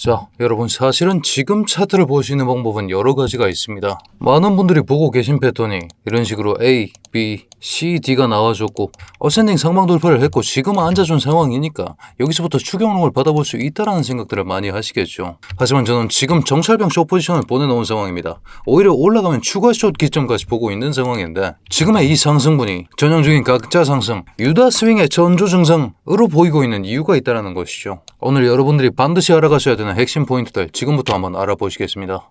자, 여러분 사실은 지금 차트를 볼 수 있는 방법은 여러 가지가 있습니다. 많은 분들이 보고 계신 패턴이 이런 식으로 A, B, C, D가 나와줬고 어센딩 상방 돌파를 했고 지금 앉아준 상황이니까 여기서부터 추격록을 받아볼 수 있다라는 생각들을 많이 하시겠죠. 하지만 저는 지금 정찰병 숏 포지션을 보내놓은 상황입니다. 오히려 올라가면 추가 숏 기점까지 보고 있는 상황인데 지금의 이 상승분이 전형적인 각자 상승, 유다 스윙의 전조 증상으로 보이고 있는 이유가 있다는 것이죠. 오늘 여러분들이 반드시 알아가셔야 되는 핵심 포인트들 지금부터 한번 알아보시겠습니다.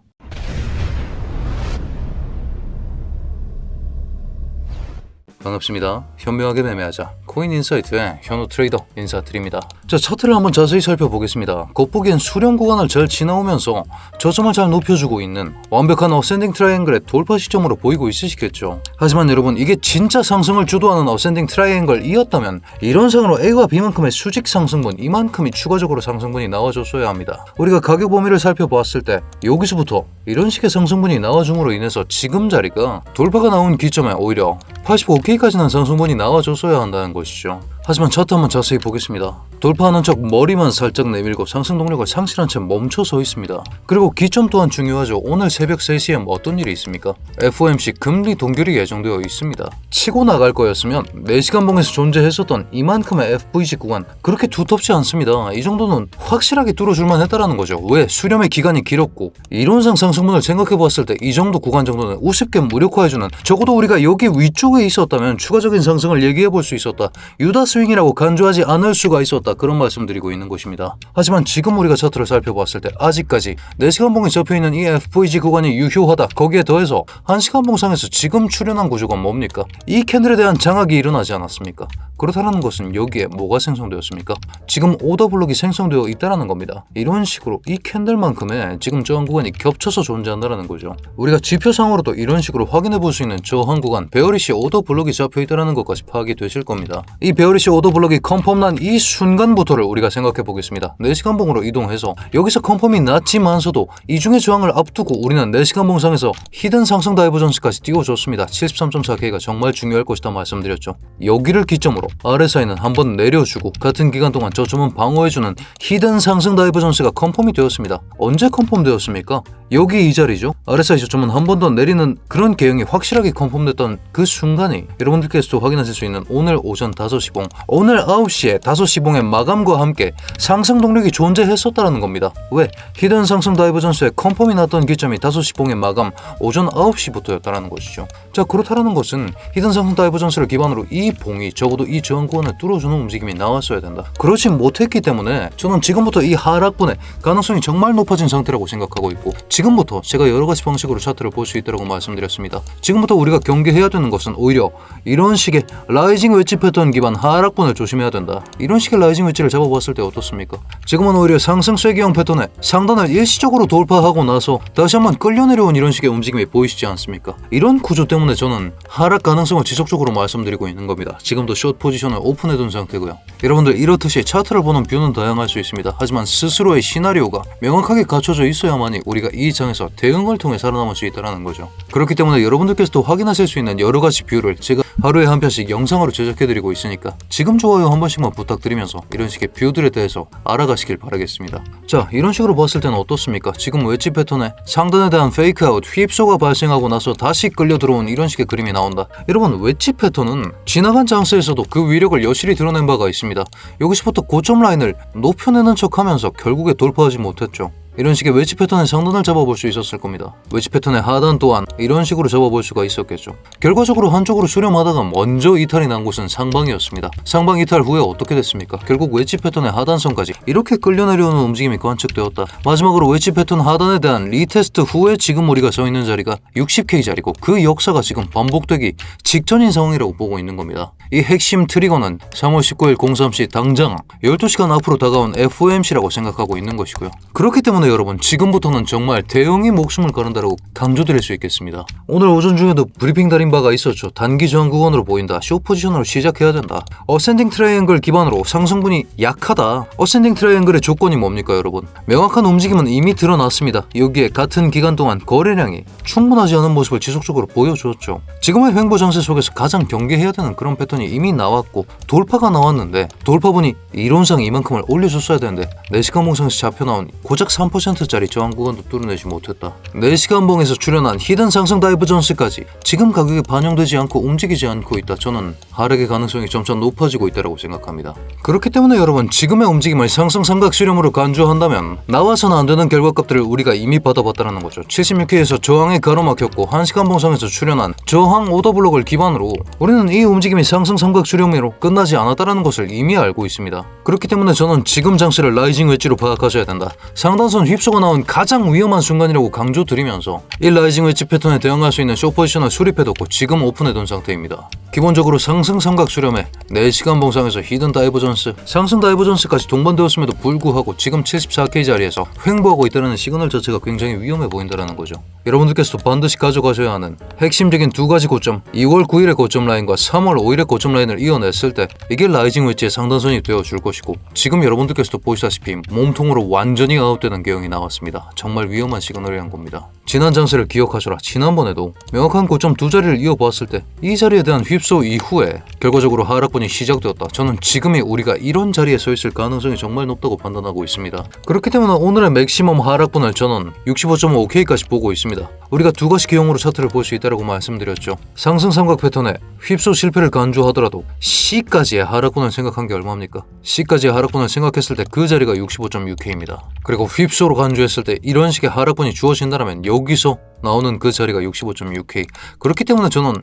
반갑습니다. 현명하게 매매하자 코인인사이트의 현우 트레이더 인사드립니다. 자, 차트를 한번 자세히 살펴보겠습니다. 겉보기엔 수렴 구간을 잘 지나오면서 저점을 잘 높여주고 있는 완벽한 어센딩 트라이앵글의 돌파 시점으로 보이고 있으시겠죠. 하지만 여러분, 이게 진짜 상승을 주도하는 어센딩 트라이앵글이었다면 이런 상으로 A와 B만큼의 수직 상승분, 이만큼이 추가적으로 상승분이 나와줬어야 합니다. 우리가 가격 범위를 살펴보았을 때 여기서부터 이런 식의 상승분이 나와줌으로 인해서 지금 자리가 돌파가 나온 기점에 오히려 85K까지는 상승분이 나와줬어야 한다는 것이죠. 하지만 차트 한번 자세히 보겠습니다. 돌파하는 척 머리만 살짝 내밀고 상승 동력을 상실한 채 멈춰 서 있습니다. 그리고 기점 또한 중요하죠. 오늘 새벽 3시에 어떤 일이 있습니까? FOMC 금리 동결이 예정되어 있습니다. 치고 나갈 거였으면 4시간 봉에서 존재했었던 이만큼의 FVG 구간 그렇게 두텁지 않습니다. 이 정도는 확실하게 뚫어줄만 했다라는 거죠. 왜? 수렴의 기간이 길었고 이론상 상승분을 생각해보았을 때 이 정도 구간 정도는 우습게 무력화해주는, 적어도 우리가 여기 위쪽에 있었다면 추가적인 상승을 얘기해볼 수 있었다, 유다 스윙이라고 간주하지 않을 수가 있었다, 그런 말씀드리고 있는 것입니다. 하지만 지금 우리가 차트를 살펴봤을 때 아직까지 4시간 봉에 접혀있는 이 FVG 구간이 유효하다. 거기에 더해서 1시간 봉상에서 지금 출현한 구조가 뭡니까? 이 캔들에 대한 장악이 일어나지 않았습니까? 그렇다는 것은 여기에 뭐가 생성되었습니까? 지금 오더 블록이 생성되어 있다는 겁니다. 이런 식으로 이 캔들만큼의 지금 저항 구간이 겹쳐서 존재한다는 거죠. 우리가 지표상으로도 이런 식으로 확인해 볼 수 있는 저항 구간, 베어리시 오더 블록이 잡혀 있다는 것까지 파악이 되실 겁니다. 이 베어리시 오더 블록이 컨펌난 이 순간부터를 우리가 생각해 보겠습니다. 4시간 봉으로 이동해서 여기서 컨펌이 났지만서도 이 중에 저항을 앞두고 우리는 4시간 봉상에서 히든 상승 다이버전스까지 띄워줬습니다. 73.4K가 정말 중요할 것이다 말씀드렸죠. 여기를 기점으로 RSI는 한번 내려주고 같은 기간 동안 저점은 방어해주는 히든 상승 다이버전스가 컨펌이 되었습니다. 언제 컨펌되었습니까? 여기 이 자리죠. RSI 저점은 한 번 더 내리는 그런 개형이 확실하게 컨펌됐던 그 순간이 여러분들께서도 확인하실 수 있는 오늘 오전 5시 봉, 오늘 9시에 5시 봉의 마감과 함께 상승 동력이 존재했었다는 겁니다. 왜? 히든 상승 다이버전스의 컨펌이 났던 기점이 5시 봉의 마감 오전 9시부터였다는 것이죠. 자, 그렇다는 것은 히든 상승 다이버전스를 기반으로 이 봉이 적어도 이 저항 구간을 뚫어주는 움직임이 나왔어야 된다. 그렇지 못했기 때문에 저는 지금부터 이 하락분의 가능성이 정말 높아진 상태라고 생각하고 있고, 지금부터 제가 여러 가지 방식으로 차트를 볼 수 있다고 말씀드렸습니다. 지금부터 우리가 경계해야 되는 것은 오히려 이런 식의 라이징 웨지 패턴 기반 하락분을 조심해야 된다. 이런 식의 라이징 웨지를 잡아봤을 때 어떻습니까? 지금은 오히려 상승 쐐기형 패턴의 상단을 일시적으로 돌파하고 나서 다시 한번 끌려 내려온 이런 식의 움직임이 보이시지 않습니까? 이런 구조 때문에 저는 하락 가능성을 지속적으로 말씀드리고 있는 겁니다. 지금도 숏 포지션을 오픈해둔 상태고요. 여러분들 이렇듯이 차트를 보는 뷰는 다양할 수 있습니다. 하지만 스스로의 시나리오가 명확하게 갖춰져 있어야만이 우리가 이 장에서 대응을 통해 살아남을 수 있다는 거죠. 그렇기 때문에 여러분들께서도 확인하실 수 있는 여러 가지 뷰를 제가 하루에 한 편씩 영상으로 제작해드리고 있으니까 지금 좋아요 한 번씩만 부탁드리면서 이런 식의 뷰들에 대해서 알아가시길 바라겠습니다. 자, 이런 식으로 봤을 때는 어떻습니까? 지금 웨지 패턴에 상단에 대한 페이크아웃, 휘입소가 발생하고 나서 다시 끌려 들어온 이런 식의 그림이 나온다. 여러분, 웨지 패턴은 지나간 장세에서도 그 위력을 여실히 드러낸 바가 있습니다. 여기서부터 고점 라인을 높여내는 척하면서 결국에 돌파하지 못했죠. 이런 식의 웨지 패턴의 상단을 잡아볼 수 있었을 겁니다. 웨지 패턴의 하단 또한 이런 식으로 잡아볼 수가 있었겠죠. 결과적으로 한쪽으로 수렴하다가 먼저 이탈이 난 곳은 상방이었습니다. 상방 이탈 후에 어떻게 됐습니까? 결국 웨지 패턴의 하단선까지 이렇게 끌려 내려오는 움직임이 관측되었다. 마지막으로 웨지 패턴 하단에 대한 리테스트 후에 지금 우리가 서 있는 자리가 60K 자리고 그 역사가 지금 반복되기 직전인 상황이라고 보고 있는 겁니다. 이 핵심 트리거는 3월 19일 03시 당장 12시간 앞으로 다가온 FOMC라고 생각하고 있는 것이고요. 그렇기 때문에 때문에 여러분 지금부터는 정말 대응이 목숨을 거는다라고 강조드릴 수 있겠습니다. 오늘 오전 중에도 브리핑 달인 바가 있었죠. 단기 저항 구간으로 보인다. 숏 포지션으로 시작해야 된다. 어센딩 트라이앵글 기반으로 상승분이 약하다. 어센딩 트라이앵글의 조건이 뭡니까 여러분? 명확한 움직임은 이미 드러났습니다. 여기에 같은 기간 동안 거래량이 충분하지 않은 모습을 지속적으로 보여줬죠. 지금의 횡보 장세 속에서 가장 경계해야 되는 그런 패턴이 이미 나왔고 돌파가 나왔는데 돌파분이 이론상 이만큼을 올려줬어야 되는데 4시간 봉상에서 잡혀나온 고작 3%짜리 저항 구간도 뚫어내지 못했다. 4시간 봉에서 출현한 히든 상승 다이버전스까지 지금 가격에 반영되지 않고 움직이지 않고 있다. 저는 하락의 가능성이 점차 높아지고 있다고 생각합니다. 그렇기 때문에 여러분 지금의 움직임을 상승 삼각 수렴으로 간주한다면 나와서는 안 되는 결과값들을 우리가 이미 받아봤다는 거죠. 76회에서 저항에 가로막혔고 1시간 봉상에서 출현한 저항 오더블록을 기반으로 우리는 이 움직임이 상승 삼각 수렴으로 끝나지 않았다는 것을 이미 알고 있습니다. 그렇기 때문에 저는 지금 장세를 라이징 웨지로 파악하셔야 된다. 상단선 휩소가 나온 가장 위험한 순간이라고 강조드리면서 이 라이징 웨지 패턴에 대응할 수 있는 숏 포지션을 수립해뒀고 지금 오픈해둔 상태입니다. 기본적으로 상승 삼각 수렴에 4시간 봉상에서 히든 다이버전스, 상승 다이버전스까지 동반되었음에도 불구하고 지금 74K 자리에서 횡보하고 있다는 시그널 자체가 굉장히 위험해 보인다는 거죠. 여러분들께서도 반드시 가져가셔야 하는 핵심적인 두 가지 고점, 2월 9일의 고점 라인과 3월 5일의 고점 라인을 이어냈을 때 이게 라이징 웨지의 상단선이 되어줄 것이고 지금 여러분들께서도 보시다시피 몸통으로 완전히 아웃되는 개형이 나왔습니다. 정말 위험한 시그널이란 겁니다. 지난 장세를 기억하셔라. 지난번에도 명확한 고점 두 자리를 이어보았을 때 이 자리에 대한 휩소 이후에 결과적으로 하락분이 시작되었다. 저는 지금이 우리가 이런 자리에 서 있을 가능성이 정말 높다고 판단하고 있습니다. 그렇기 때문에 오늘의 맥시멈 하락분을 저는 65.5K까지 보고 있습니다. 우리가 두 가지 기형으로 차트를 볼 수 있다고 말씀드렸죠. 상승 삼각 패턴에 휩소 실패를 간주하더라도 C까지의 하락분을 생각한 게 얼마입니까? C까지의 하락분을 생각했을 때 그 자리가 65.6K입니다. 그리고 휩소로 간주했을 때 이런 식의 하락분이 주어진다면 여기서 나오는 그 자리가 65.6K. 그렇기 때문에 저는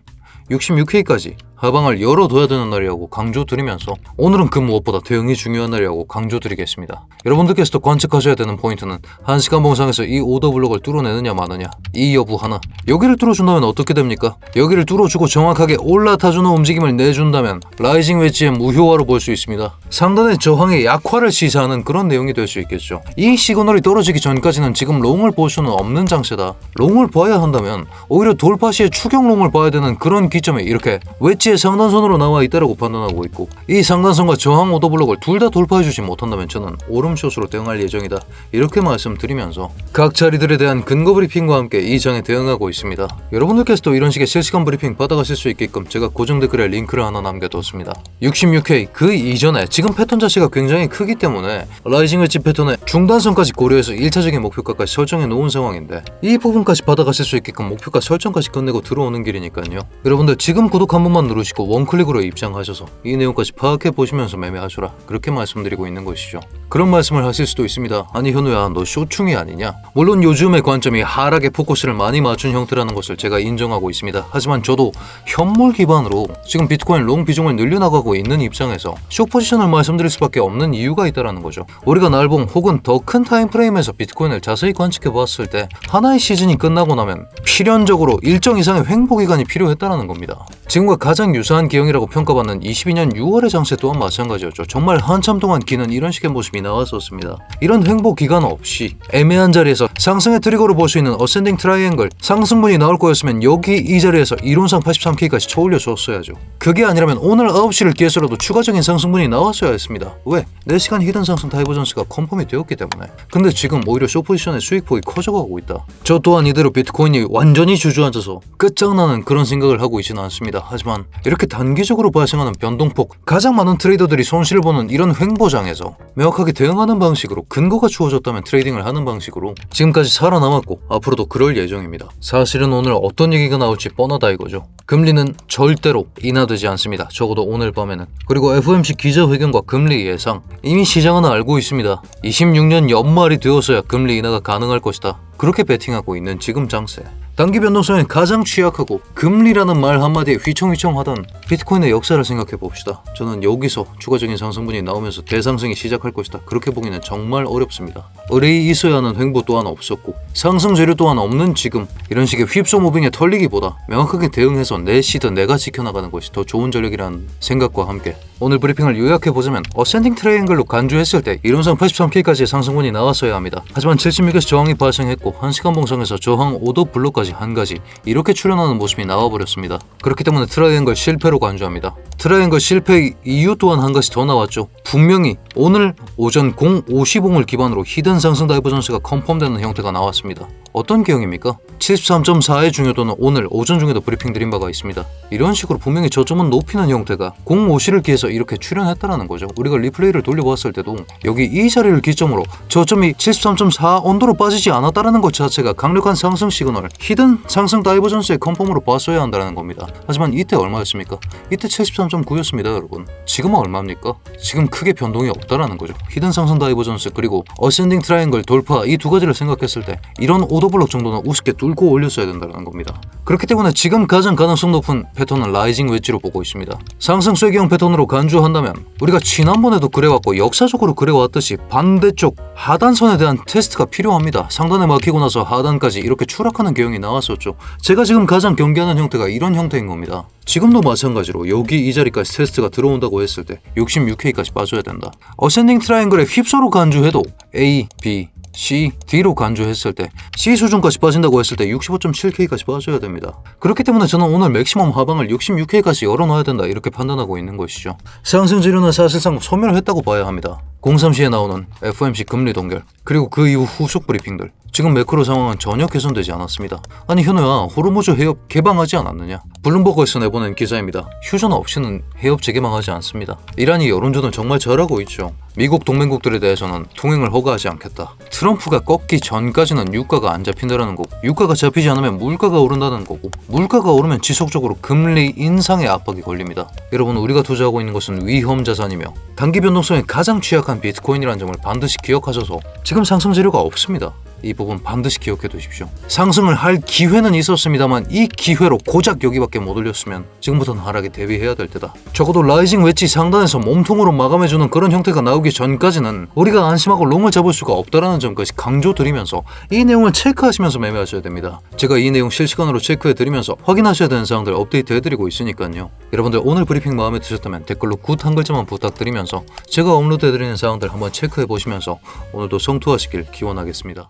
66K까지 하방을 열어둬야 되는 날이라고 강조드리면서 오늘은 그 무엇보다 대응이 중요한 날이라고 강조드리겠습니다. 여러분들께서도 관측하셔야 되는 포인트는 1시간 봉상에서 이 오더블록을 뚫어내느냐 마느냐, 이 여부 하나. 여기를 뚫어준다면 어떻게 됩니까? 여기를 뚫어주고 정확하게 올라타주는 움직임을 내준다면 라이징 웨지의 무효화로 볼 수 있습니다. 상단의 저항의 약화를 시사하는 그런 내용이 될 수 있겠죠. 이 시그널이 떨어지기 전까지는 지금 롱을 볼 수는 없는 장세다. 롱을 봐야 한다면 오히려 돌파 시에 추격롱을 봐야 되는 그런 기점에 이렇게 웨지의 상단선으로 나와 있다고 판단하고 있고 이 상단선과 저항 오더블록을 둘 다 돌파해주지 못한다면 저는 오름숏으로 대응할 예정이다. 이렇게 말씀드리면서 각 자리들에 대한 근거 브리핑과 함께 이 장에 대응하고 있습니다. 여러분들께서도 이런 식의 실시간 브리핑 받아가실 수 있게끔 제가 고정 댓글에 링크를 하나 남겨뒀습니다. 66K 그 이전에 지금 패턴 자체가 굉장히 크기 때문에 라이징 웨지 패턴의 중단선까지 고려해서 1차적인 목표가까지 설정해 놓은 상황인데 이 부분까지 받아가실 수 있게끔 목표가 설정까지 끝내고 들어오는 길이니까요. 여러분들 지금 구독 한 번만 누르시고 원클릭으로 입장하셔서 이 내용까지 파악해 보시면서 매매하셔라. 그렇게 말씀드리고 있는 것이죠. 그런 말씀을 하실 수도 있습니다. 아니 현우야 너 쇼충이 아니냐? 물론 요즘의 관점이 하락에 포커스를 많이 맞춘 형태라는 것을 제가 인정하고 있습니다. 하지만 저도 현물 기반으로 지금 비트코인 롱 비중을 늘려나가고 있는 입장에서 숏 포지션을 말씀드릴 수밖에 없는 이유가 있다는 거죠. 우리가 날봉 혹은 더 큰 타임프레임에서 비트코인을 자세히 관측해 보았을 때 하나의 시즌이 끝나고 나면 필연적으로 일정 이상의 횡보 기간이 필요했다는 겁니다. 지금과 가장 유사한 기형이라고 평가받는 22년 6월의 장세 또한 마찬가지였죠. 정말 한참 동안 기는 이런 식의 모습이 나왔었습니다. 이런 횡보 기간 없이 애매한 자리에서 상승의 트리거로 볼 수 있는 어센딩 트라이앵글 상승분이 나올 거였으면 여기 이 자리에서 이론상 83K까지 쳐올려 줬어야죠. 그게 아니라면 오늘 9시를 기해서라도 추가적인 상승분이 나왔어야 했습니다. 왜? 4시간 히든 상승 다이버전스가 컨펌이 되었기 때문에. 근데 지금 오히려 숏 포지션의 수익폭이 커져가고 있다. 저 또한 이대로 비트코인이 완전히 주저앉아서 끝장나는 그런 생각을 하고 있지는 않습니다. 하지만 이렇게 단기적으로 발생하는 변동폭, 가장 많은 트레이더들이 손실을 보는 이런 횡보장에서 명확하게 대응하는 방식으로 근거가 주어졌다면 트레이딩을 하는 방식으로 지금까지 살아남았고 앞으로도 그럴 예정입니다. 사실은 오늘 어떤 얘기가 나올지 뻔하다 이거죠. 금리는 절대로 인하되지 않습니다. 적어도 오늘 밤에는. 그리고 FOMC 기자회견과 금리 예상 이미 시장은 알고 있습니다. 26년 연말이 되어서야 금리 인하가 가능할 것이다. 그렇게 베팅하고 있는 지금 장세. 단기 변동성에 가장 취약하고 금리라는 말 한마디에 휘청휘청하던 비트코인의 역사를 생각해 봅시다. 저는 여기서 추가적인 상승분이 나오면서 대상승이 시작할 것이다. 그렇게 보기는 정말 어렵습니다. 의뢰이 있어야 하는 횡보 또한 없었고 상승 재료 또한 없는 지금 이런 식의 휩소 무빙에 털리기보다 명확하게 대응해서 내 시드 내가 지켜나가는 것이 더 좋은 전략이라는 생각과 함께 오늘 브리핑을 요약해보자면 어센딩 트라이앵글로 간주했을 때 이론상 83K까지의 상승분이 나왔어야 합니다. 하지만 76에서 저항이 발생했고 1시간 봉상에서 저항 오더 블록까지 한 가지 이렇게 출현하는 모습이 나와버렸습니다. 그렇기 때문에 트라이앵글 실패로 간주합니다. 트라이앵글 실패의 이유 또한 한 가지 더 나왔죠. 분명히 오늘 오전 0.50을 기반으로 히든 상승 다이버전스가 컨펌되는 형태가 나왔습니다. 어떤 개형입니까? 73.4의 중요도는 오늘 오전 중에도 브리핑 드린 바가 있습니다. 이런 식으로 분명히 저점은 높이는 형태가 0.50를 기해서 이렇게 출현했다는 거죠. 우리가 리플레이를 돌려보았을 때도 여기 이 자리를 기점으로 저점이 73.4 언더로 빠지지 않았다는 것 자체가 강력한 상승 시그널, 히든 상승 다이버전스의 컨펌으로 봤어야 한다는 겁니다. 하지만 이때 얼마였습니까? 이때 73.9였습니다, 여러분. 지금은 얼마입니까? 지금 크게 변동이 없다라는 거죠. 히든 상승 다이버전스 그리고 어센딩 트라이앵글 돌파 이 두 가지를 생각했을 때 이런 오더블록 정도는 우습게 뚫고 올렸어야 된다는 겁니다. 그렇기 때문에 지금 가장 가능성 높은 패턴은 라이징 웨지로 보고 있습니다. 상승 쐐기형 패턴으로 간주한다면 우리가 지난번에도 그래왔고 역사적으로 그래왔듯이 반대쪽 하단선에 대한 테스트가 필요합니다. 상단에 막히고 나서 하단까지 이렇게 추락하는 개형이 나왔었죠. 제가 지금 가장 경계하는 형태가 이런 형태인 겁니다. 지금도 마찬가지로 여기 이 자리까지 테스트가 들어온다고 했을 때 66K까지 빠져야 된다. 어센딩 트라이앵글에 휩소로 간주해도 A, B, C, D로 간주했을 때 C 수준까지 빠진다고 했을 때 65.7K까지 빠져야 됩니다. 그렇기 때문에 저는 오늘 맥시멈 하방을 66K까지 열어놔야 된다 이렇게 판단하고 있는 것이죠. 상승 지류는 사실상 소멸했다고 봐야 합니다. 03시에 나오는 FOMC 금리 동결 그리고 그 이후 후속 브리핑들 지금 매크로 상황은 전혀 개선되지 않았습니다. 아니 현우야 호르무즈 해협 개방하지 않았느냐? 블룸버그에서 내보낸 기사입니다. 휴전 없이는 해협 재개방하지 않습니다. 이란이 여론전을 정말 잘하고 있죠. 미국 동맹국들에 대해서는 통행을 허가하지 않겠다. 트럼프가 꺾기 전까지는 유가가 안 잡힌다는 거고 유가가 잡히지 않으면 물가가 오른다는 거고 물가가 오르면 지속적으로 금리 인상의 압박이 걸립니다. 여러분 우리가 투자하고 있는 것은 위험 자산이며 단기 변동성에 가장 취약한 비트코인이라는 점을 반드시 기억하셔서 지금 상승 재료가 없습니다. 이 부분 반드시 기억해 두십시오. 상승을 할 기회는 있었습니다만 이 기회로 고작 여기밖에 못 올렸으면 지금부터는 하락에 대비해야 될 때다. 적어도 라이징 웨지 상단에서 몸통으로 마감해주는 그런 형태가 나오기 전까지는 우리가 안심하고 롱을 잡을 수가 없다는 점까지 강조드리면서 이 내용을 체크하시면서 매매하셔야 됩니다. 제가 이 내용 실시간으로 체크해드리면서 확인하셔야 되는 사항들 업데이트해드리고 있으니까요. 여러분들 오늘 브리핑 마음에 드셨다면 댓글로 굿 한 글자만 부탁드리면서 제가 업로드해드리는 사항들 한번 체크해보시면서 오늘도 성투하시길 기원하겠습니다.